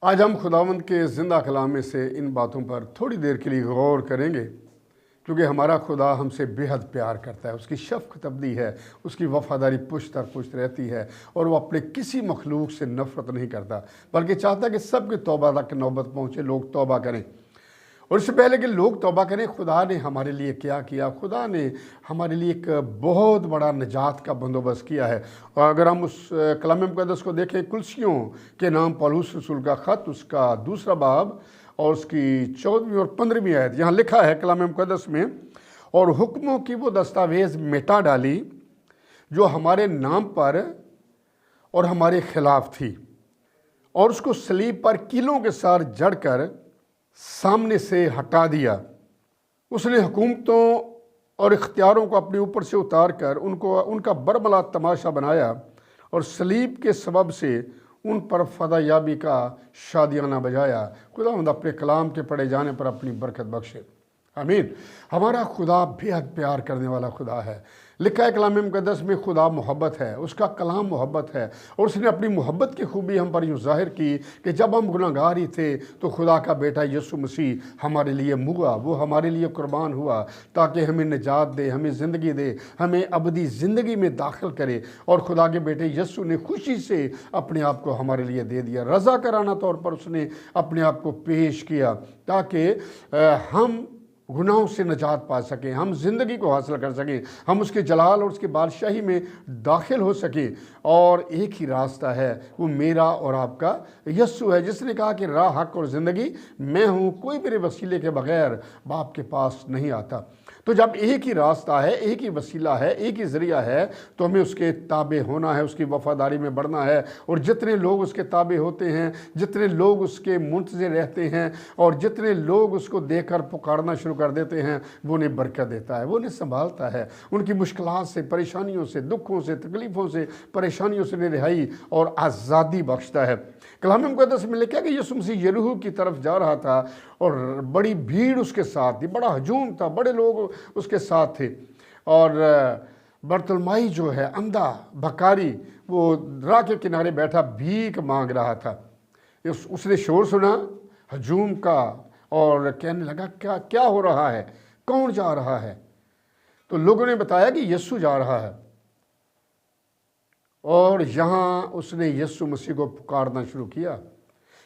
آج ہم خداوند کے زندہ کلام میں سے ان باتوں پر تھوڑی دیر کے لیے غور کریں گے، کیونکہ ہمارا خدا ہم سے بے حد پیار کرتا ہے، اس کی شفقت ابدی ہے، اس کی وفاداری پشت در پشت رہتی ہے، اور وہ اپنے کسی مخلوق سے نفرت نہیں کرتا، بلکہ چاہتا ہے کہ سب کی توبہ تک نوبت پہنچے، لوگ توبہ کریں۔ اور اس سے پہلے کہ لوگ توبہ کریں، خدا نے ہمارے لیے کیا کیا؟ خدا نے ہمارے لیے ایک بہت بڑا نجات کا بندوبست کیا ہے۔ اور اگر ہم اس کلام مقدس کو دیکھیں، کلسیوں کے نام پولس رسول کا خط، اس کا 2 باب اور اس کی 14ویں اور 15ویں آیت، یہاں لکھا ہے کلام مقدس میں، اور حکموں کی وہ دستاویز مٹا ڈالی جو ہمارے نام پر اور ہمارے خلاف تھی، اور اس کو صلیب پر کیلوں کے ساتھ جڑ کر سامنے سے ہٹا دیا۔ اس نے حکومتوں اور اختیاروں کو اپنے اوپر سے اتار کر ان کا برملا تماشا بنایا، اور صلیب کے سبب سے ان پر فدا یابی کا شادیانہ بجایا۔ خداوند اپنے کلام کے پڑھے جانے پر اپنی برکت بخشے، آمین۔ ہمارا خدا بے حد پیار کرنے والا خدا ہے۔ لکھا ہے کلام مقدس میں، خدا محبت ہے، اس کا کلام محبت ہے، اور اس نے اپنی محبت کی خوبی ہم پر یوں ظاہر کی کہ جب ہم گناہگار ہی تھے تو خدا کا بیٹا یسوع مسیح ہمارے لیے موا، وہ ہمارے لیے قربان ہوا تاکہ ہمیں نجات دے، ہمیں زندگی دے، ہمیں ابدی زندگی میں داخل کرے۔ اور خدا کے بیٹے یسوع نے خوشی سے اپنے آپ کو ہمارے لیے دے دیا، رضا کرانہ طور پر اس نے اپنے آپ کو پیش کیا تاکہ ہم گناہوں سے نجات پا سکیں، ہم زندگی کو حاصل کر سکیں، ہم اس کے جلال اور اس کی بادشاہی میں داخل ہو سکیں۔ اور ایک ہی راستہ ہے، وہ میرا اور آپ کا یسوع ہے، جس نے کہا کہ راہ، حق اور زندگی میں ہوں، کوئی میرے وسیلے کے بغیر باپ کے پاس نہیں آتا۔ تو جب ایک ہی راستہ ہے، ایک ہی وسیلہ ہے، ایک ہی ذریعہ ہے، تو ہمیں اس کے تابع ہونا ہے، اس کی وفاداری میں بڑھنا ہے۔ اور جتنے لوگ اس کے تابع ہوتے ہیں، جتنے لوگ اس کے منتظر رہتے ہیں، اور جتنے لوگ اس کو دیکھ کر پکارنا شروع کر دیتے ہیں، وہ انہیں برکت دیتا ہے، وہ انہیں سنبھالتا ہے، ان کی مشکلات سے، پریشانیوں سے، دکھوں سے، تکلیفوں سے، پریشانیوں سے انہیں رہائی اور آزادی بخشتا ہے۔ کلام مقدس میں لکھا کہ یسوع مسیح یریحو کی طرف جا رہا تھا، اور بڑی بھیڑ اس کے ساتھ تھی، بڑا ہجوم تھا، بڑے لوگ اس کے ساتھ تھے۔ اور برتلمائی جو ہے، اندھا بھکاری، وہ راہ کے کنارے بیٹھا بھیک مانگ رہا تھا۔ اس نے شور سنا ہجوم کا، اور کہنے لگا کیا ہو رہا ہے، کون جا رہا ہے؟ تو لوگوں نے بتایا کہ یسوع جا رہا ہے، اور یہاں اس نے یسوع مسیح کو پکارنا شروع کیا،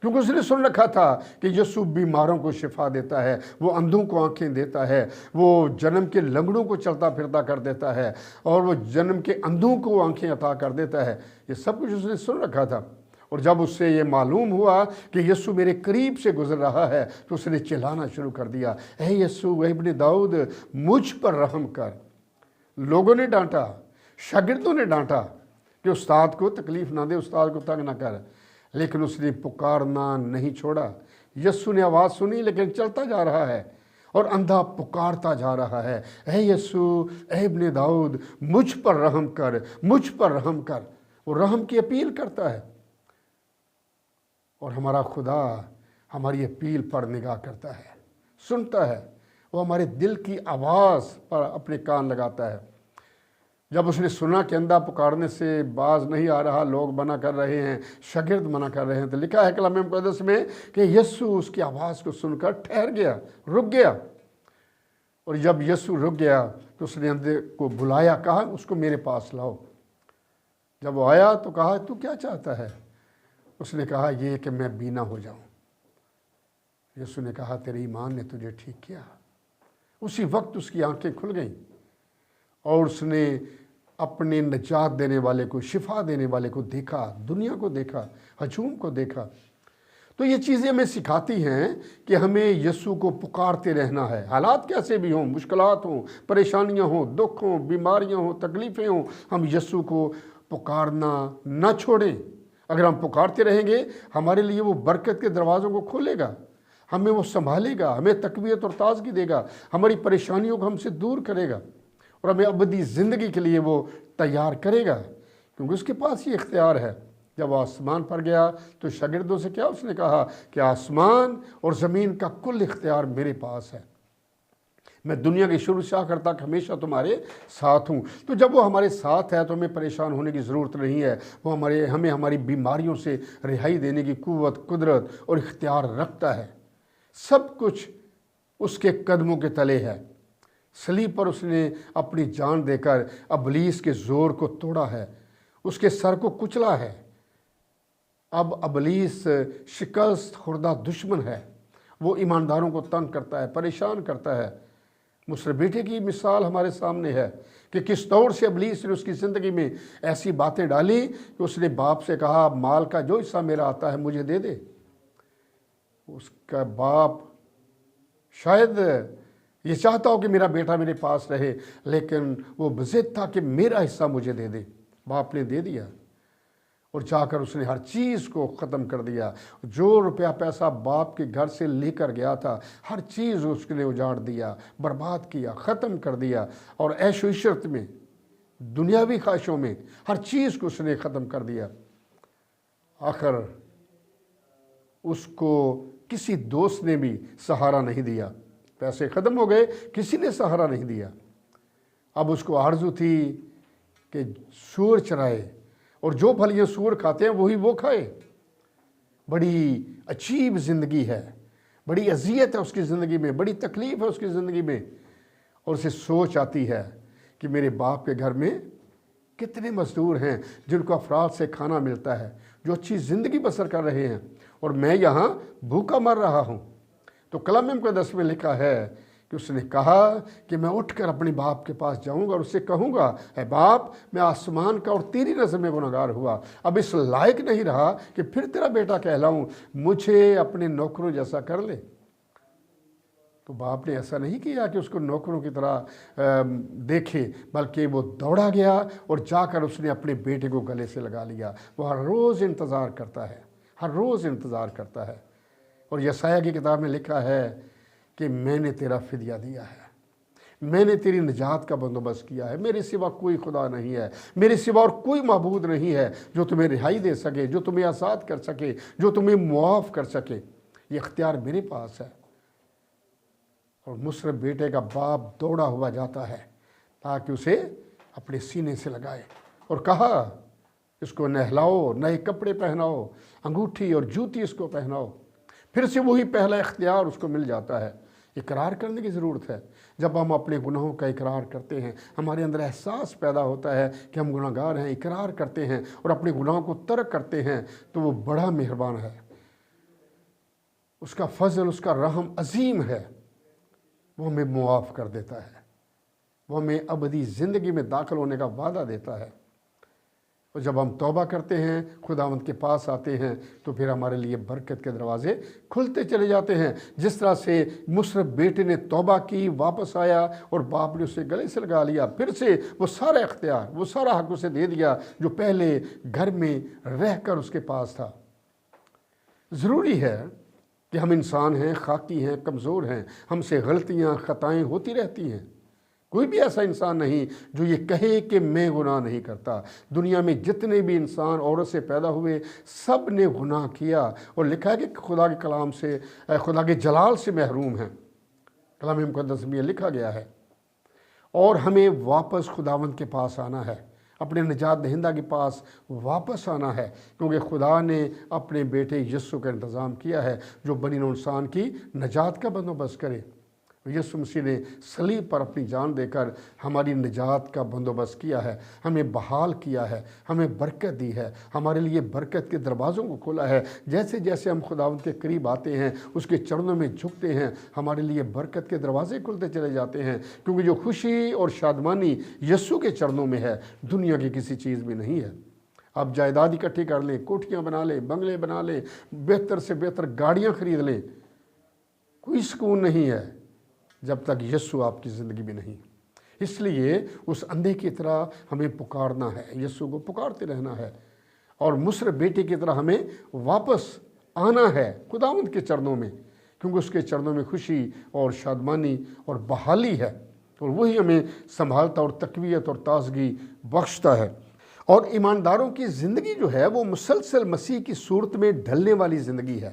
کیونکہ اس نے سن رکھا تھا کہ یسوع بیماروں کو شفا دیتا ہے، وہ اندھوں کو آنکھیں دیتا ہے، وہ جنم کے لنگڑوں کو چلتا پھرتا کر دیتا ہے، اور وہ جنم کے اندھوں کو آنکھیں عطا کر دیتا ہے۔ یہ سب کچھ اس نے سن رکھا تھا۔ اور جب اس سے یہ معلوم ہوا کہ یسوع میرے قریب سے گزر رہا ہے، تو اس نے چلانا شروع کر دیا، اے یسوع، اے ابن داؤد، مجھ پر رحم کر۔ لوگوں نے ڈانٹا، شاگردوں نے ڈانٹا کہ استاد کو تکلیف نہ دے، استاد کو تنگ نہ کر، لیکن اس نے پکارنا نہیں چھوڑا۔ یسوع نے آواز سنی، لیکن چلتا جا رہا ہے، اور اندھا پکارتا جا رہا ہے، اے یسوع، اے ابن داؤد، مجھ پر رحم کر، مجھ پر رحم کر۔ وہ رحم کی اپیل کرتا ہے، اور ہمارا خدا ہماری اپیل پر نگاہ کرتا ہے، سنتا ہے، وہ ہمارے دل کی آواز پر اپنے کان لگاتا ہے۔ جب اس نے سنا کہ اندھا پکارنے سے باز نہیں آ رہا، لوگ منع کر رہے ہیں، شاگرد منع کر رہے ہیں، تو لکھا ہے کلام مقدس میں کہ یسوع اس کی آواز کو سن کر ٹھہر گیا، رک گیا۔ اور جب یسوع رک گیا تو اس نے اندھے کو بلایا، کہا اس کو میرے پاس لاؤ۔ جب وہ آیا تو کہا، تو کیا چاہتا ہے؟ اس نے کہا، یہ کہ میں بینا ہو جاؤں۔ یسوع نے کہا، تیرے ایمان نے تجھے ٹھیک کیا۔ اسی وقت اس کی آنکھیں کھل گئیں، اور اس نے اپنے نجات دینے والے کو، شفا دینے والے کو دیکھا، دنیا کو دیکھا، ہجوم کو دیکھا۔ تو یہ چیزیں ہمیں سکھاتی ہیں کہ ہمیں یسوع کو پکارتے رہنا ہے، حالات کیسے بھی ہوں، مشکلات ہوں، پریشانیاں ہوں، دکھ ہوں، بیماریاں ہوں، تکلیفیں ہوں، ہم یسوع کو پکارنا نہ چھوڑیں۔ اگر ہم پکارتے رہیں گے، ہمارے لیے وہ برکت کے دروازوں کو کھولے گا، ہمیں وہ سنبھالے گا، ہمیں تقویت اور تازگی دے گا، ہماری پریشانیوں کو ہم سے دور کرے گا، اور ہمیں ابدی زندگی کے لیے وہ تیار کرے گا، کیونکہ اس کے پاس یہ اختیار ہے۔ جب وہ آسمان پر گیا تو شاگردوں سے کیا اس نے کہا کہ آسمان اور زمین کا کل اختیار میرے پاس ہے، میں دنیا کے شروع سے آخر تک ہمیشہ تمہارے ساتھ ہوں۔ تو جب وہ ہمارے ساتھ ہے تو ہمیں پریشان ہونے کی ضرورت نہیں ہے، وہ ہمیں ہماری بیماریوں سے رہائی دینے کی قوت، قدرت اور اختیار رکھتا ہے۔ سب کچھ اس کے قدموں کے تلے ہے۔ صلیب پر اس نے اپنی جان دے کر ابلیس کے زور کو توڑا ہے، اس کے سر کو کچلا ہے۔ اب ابلیس شکست خوردہ دشمن ہے، وہ ایمانداروں کو تنگ کرتا ہے، پریشان کرتا ہے۔ مصر بیٹے کی مثال ہمارے سامنے ہے کہ کس طور سے ابلیس نے اس کی زندگی میں ایسی باتیں ڈالی کہ اس نے باپ سے کہا مال کا جو حصہ میرا آتا ہے مجھے دے دے۔ اس کا باپ شاید یہ چاہتا ہو کہ میرا بیٹا میرے پاس رہے، لیکن وہ بضد تھا کہ میرا حصہ مجھے دے دے۔ باپ نے دے دیا اور جا کر اس نے ہر چیز کو ختم کر دیا۔ جو روپیہ پیسہ باپ کے گھر سے لے کر گیا تھا ہر چیز اس نے اجاڑ دیا، برباد کیا، ختم کر دیا، اور عیش و عشرت میں، دنیاوی خواہشوں میں ہر چیز کو اس نے ختم کر دیا۔ آخر اس کو کسی دوست نے بھی سہارا نہیں دیا، پیسے ختم ہو گئے، کسی نے سہارا نہیں دیا۔ اب اس کو آرزو تھی کہ سور چرائے، اور جو پھلیاں سور کھاتے ہیں وہی وہ کھائے۔ بڑی عجیب زندگی ہے، بڑی اذیت ہے اس کی زندگی میں، بڑی تکلیف ہے اس کی زندگی میں، اور اسے سوچ آتی ہے کہ میرے باپ کے گھر میں کتنے مزدور ہیں جن کو افراد سے کھانا ملتا ہے، جو اچھی زندگی بسر کر رہے ہیں، اور میں یہاں بھوکا مر رہا ہوں۔ تو کلام مقدس میں لکھا ہے کہ اس نے کہا کہ میں اٹھ کر اپنے باپ کے پاس جاؤں گا اور اسے کہوں گا اے باپ، میں آسمان کا اور تیری نظر میں گنہگار ہوا، اب اس لائق نہیں رہا کہ پھر تیرا بیٹا کہلاؤں، مجھے اپنے نوکروں جیسا کر لے۔ تو باپ نے ایسا نہیں کیا کہ اس کو نوکروں کی طرح دیکھے، بلکہ وہ دوڑا گیا اور جا کر اس نے اپنے بیٹے کو گلے سے لگا لیا۔ وہ ہر روز انتظار کرتا ہے، ہر روز انتظار کرتا ہے۔ اور یسایہ کی کتاب میں لکھا ہے کہ میں نے تیرا فدیہ دیا ہے، میں نے تیری نجات کا بندوبست کیا ہے، میرے سوا کوئی خدا نہیں ہے، میرے سوا اور کوئی معبود نہیں ہے جو تمہیں رہائی دے سکے، جو تمہیں آزاد کر سکے، جو تمہیں معاف کر سکے۔ یہ اختیار میرے پاس ہے۔ اور مصر بیٹے کا باپ دوڑا ہوا جاتا ہے تاکہ اسے اپنے سینے سے لگائے، اور کہا اس کو نہلاؤ، نئے کپڑے پہناؤ، انگوٹھی اور جوتی اس کو پہناؤ۔ پھر سے وہی پہلا اختیار اس کو مل جاتا ہے۔ اقرار کرنے کی ضرورت ہے۔ جب ہم اپنے گناہوں کا اقرار کرتے ہیں، ہمارے اندر احساس پیدا ہوتا ہے کہ ہم گناہ گار ہیں، اقرار کرتے ہیں اور اپنے گناہوں کو ترک کرتے ہیں، تو وہ بڑا مہربان ہے۔ اس کا فضل، اس کا رحم عظیم ہے۔ وہ ہمیں معاف کر دیتا ہے، وہ ہمیں ابدی زندگی میں داخل ہونے کا وعدہ دیتا ہے۔ اور جب ہم توبہ کرتے ہیں، خداوند کے پاس آتے ہیں، تو پھر ہمارے لیے برکت کے دروازے کھلتے چلے جاتے ہیں۔ جس طرح سے مصر بیٹے نے توبہ کی، واپس آیا اور باپ نے اسے گلے سے لگا لیا، پھر سے وہ سارا اختیار، وہ سارا حق اسے دے دیا جو پہلے گھر میں رہ کر اس کے پاس تھا۔ ضروری ہے کہ ہم انسان ہیں، خاکی ہیں، کمزور ہیں، ہم سے غلطیاں، خطائیں ہوتی رہتی ہیں۔ کوئی بھی ایسا انسان نہیں جو یہ کہے کہ میں گناہ نہیں کرتا۔ دنیا میں جتنے بھی انسان عورت سے پیدا ہوئے سب نے گناہ کیا، اور لکھا ہے کہ خدا کے کلام سے، خدا کے جلال سے محروم ہیں۔ کلام مقدس میں یہ لکھا گیا ہے۔ اور ہمیں واپس خداوند کے پاس آنا ہے، اپنے نجات دہندہ کے پاس واپس آنا ہے، کیونکہ خدا نے اپنے بیٹے یسوع کا انتظام کیا ہے جو بنی نوع انسان کی نجات کا بندوبست کرے۔ یسوع مسیح نے صلیب پر اپنی جان دے کر ہماری نجات کا بندوبست کیا ہے، ہمیں بحال کیا ہے، ہمیں برکت دی ہے، ہمارے لیے برکت کے دروازوں کو کھولا ہے۔ جیسے جیسے ہم خداوند کے قریب آتے ہیں، اس کے چرنوں میں جھکتے ہیں، ہمارے لیے برکت کے دروازے کھلتے چلے جاتے ہیں، کیونکہ جو خوشی اور شادمانی یسوع کے چرنوں میں ہے، دنیا کی کسی چیز میں نہیں ہے۔ آپ جائیداد اکٹھی کر لیں، کوٹھیاں بنا لیں، بنگلے بنا لیں، بہتر سے بہتر گاڑیاں خرید لیں، کوئی سکون نہیں ہے جب تک یسوع آپ کی زندگی میں نہیں۔ اس لیے اس اندھے کی طرح ہمیں پکارنا ہے، یسوع کو پکارتے رہنا ہے، اور مصر بیٹے کی طرح ہمیں واپس آنا ہے خداوند کے چرنوں میں، کیونکہ اس کے چرنوں میں خوشی اور شادمانی اور بحالی ہے، اور وہی ہمیں سنبھالتا اور تقویت اور تازگی بخشتا ہے۔ اور ایمانداروں کی زندگی جو ہے وہ مسلسل مسیح کی صورت میں ڈھلنے والی زندگی ہے۔